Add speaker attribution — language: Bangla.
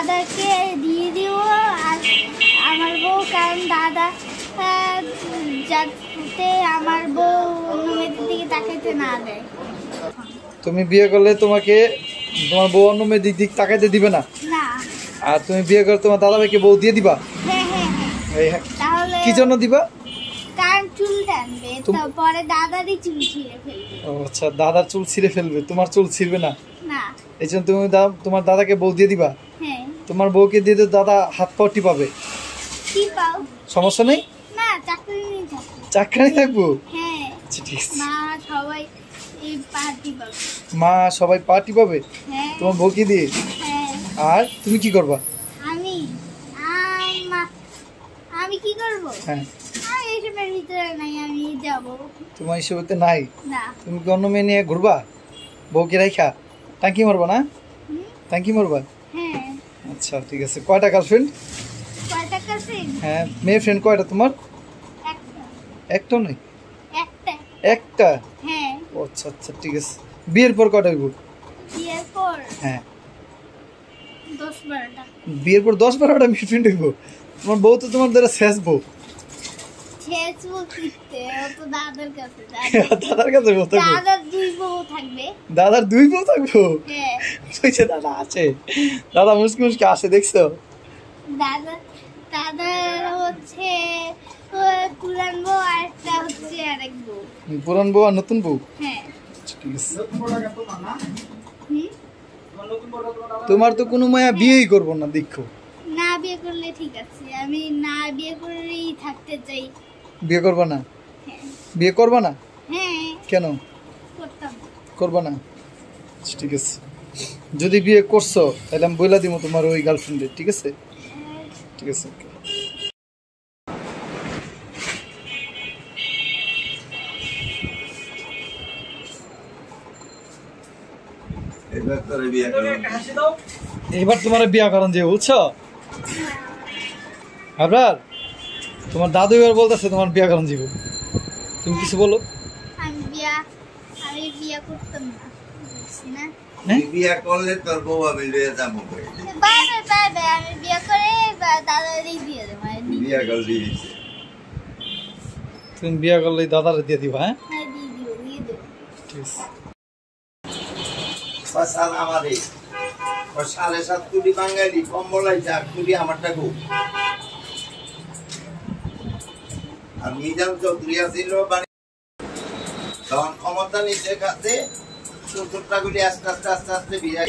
Speaker 1: দাদাকে দিয়ে দিব আর আমার বউ, কারণ দাদা যাতে আমার বউ অন্য মেয়েদের দিকে তাকাইতে না দেয়।
Speaker 2: তুমি বিয়ে করলে তোমাকে তোমার বউ অন্য মেয়েদের দিক তাকাইতে দিবে না?
Speaker 1: না।
Speaker 2: আর তুমি বিয়ে করে তোমার দাদা ভাইকে বউ দিয়ে দিবা?
Speaker 1: হ্যাঁ হ্যাঁ হ্যাঁ। তাহলে
Speaker 2: কি জন্য দিবা?
Speaker 1: কারণ চুল টানবে, তারপরে দাদারই চুল ছিঁড়ে ফেলবে।
Speaker 2: ও আচ্ছা, দাদার চুল ছিঁড়ে ফেলবে, তোমার চুল ছিঁড়বে না?
Speaker 1: না।
Speaker 2: এই জন্য তুমি তোমার দাদাকে বউ দিয়ে দিবা?
Speaker 1: হ্যাঁ।
Speaker 2: তোমার বউকে দিয়ে দিলে দাদা হাত পা টিপাবে?
Speaker 1: টিপাও,
Speaker 2: সমস্যা নেই?
Speaker 1: না, চাকরি থাকবে।
Speaker 2: চাকরি থাকবো?
Speaker 1: হ্যাঁ।
Speaker 2: আচ্ছা ঠিক আছে।
Speaker 1: মা সবাই এই পার্টি পাবে।
Speaker 2: মা সবাই পার্টি পাবে?
Speaker 1: হ্যাঁ।
Speaker 2: তোমার বউকে দিয়ে?
Speaker 1: হ্যাঁ।
Speaker 2: আর তুমি কি করবা?
Speaker 1: আমি কি করবো?
Speaker 2: হ্যাঁ,
Speaker 1: আমি এসবের ভিতরে নাই, আমি যাব।
Speaker 2: তোমার হিসেবে নাই?
Speaker 1: না।
Speaker 2: তুমি কি অন্য মেয়ে নিয়ে ঘুরবা বউকে রাইখা? টাঙ্কি মারবা না? টাঙ্কি মারবা?
Speaker 1: হ্যাঁ।
Speaker 2: আচ্ছা ঠিক আছে। কয়টা গার্লফ্রেন্ড?
Speaker 1: কয়টা গার্লফ্রেন্ড?
Speaker 2: হ্যাঁ, মেয়ে ফ্রেন্ড কয়টা তোমার?
Speaker 1: একটা।
Speaker 2: একটা নয়?
Speaker 1: একটা।
Speaker 2: একটা?
Speaker 1: হ্যাঁ।
Speaker 2: আচ্ছা আচ্ছা ঠিক আছে। বিয়ের পর কয়টা হইব?
Speaker 1: বিয়ের পর?
Speaker 2: হ্যাঁ,
Speaker 1: 10-12টা।
Speaker 2: বিয়ের পর 10-12টা মেয়ে ফ্রেন্ড হইব? তোমার বউ তো তোমার দ্বারা শেষ বউ।
Speaker 1: শেষ বউ কিনতে ও তো দাদার কাছে।
Speaker 2: দাদার কাছে বউ থাকবে?
Speaker 1: দাদার 2 বউ থাকবে।
Speaker 2: দাদার 2 বউ থাকবো?
Speaker 1: হ্যাঁ।
Speaker 2: বুঝছে, দাদা আছে, দাদা মুসকি মুসকি আসে, দেখছো?
Speaker 1: দাদার হচ্ছে পুরান বউ আর একটা হচ্ছে আরেক বউ।
Speaker 2: পুরান বউ আর নতুন বউ?
Speaker 1: হ্যাঁ।
Speaker 2: ঠিক আছে। তোমার তো কোনো মায়া বিয়েই করবো না দেখো।
Speaker 1: না বিয়ে করলে ঠিক আছে, আমি না বিয়ে করেই থাকতে চাই।
Speaker 2: বিয়ে করবা না?
Speaker 1: হ্যাঁ।
Speaker 2: বিয়ে করবা না?
Speaker 1: হ্যাঁ।
Speaker 2: কেন
Speaker 1: করতাম?
Speaker 2: করবা না? ঠিক আছে, যদি বিয়ে করছো তাহলে আমি বইলা দিব তোমার ওই গার্লফ্রেন্ডে, ঠিক আছে? ঠিক আছে। এবার তোমার বিয়া করেন যে, বুঝছো? আপনার তোমার দাদু এবার বলতেছে তোমার বিয়া করেন যাবো, তুমি কিছু বলো।
Speaker 1: আমি বিয়া করতাম না, বুঝছি না।
Speaker 3: বিয়া করলে তোর বউ আমি লয়ে যাবো।
Speaker 1: আমি বিয়া করে দাদারই দিয়ে দেবো।
Speaker 3: বিয়া করলে দিছে,
Speaker 2: তুমি বিয়া করলে দাদারে দিয়ে দিবা? হ্যাঁ,
Speaker 1: হ্যাঁ দিয়ে দেবো।
Speaker 2: ঠিক আছে।
Speaker 3: ফসল আমারে ও 7.5 কোটি বাঙালি কম্বলাই 4 কোটি আমারটা গো। আর মিজান চৌধুরী ছিল তখন ক্ষমতা নিচে খাতে 70টা গুলি আস্তে আস্তে বিয়ে।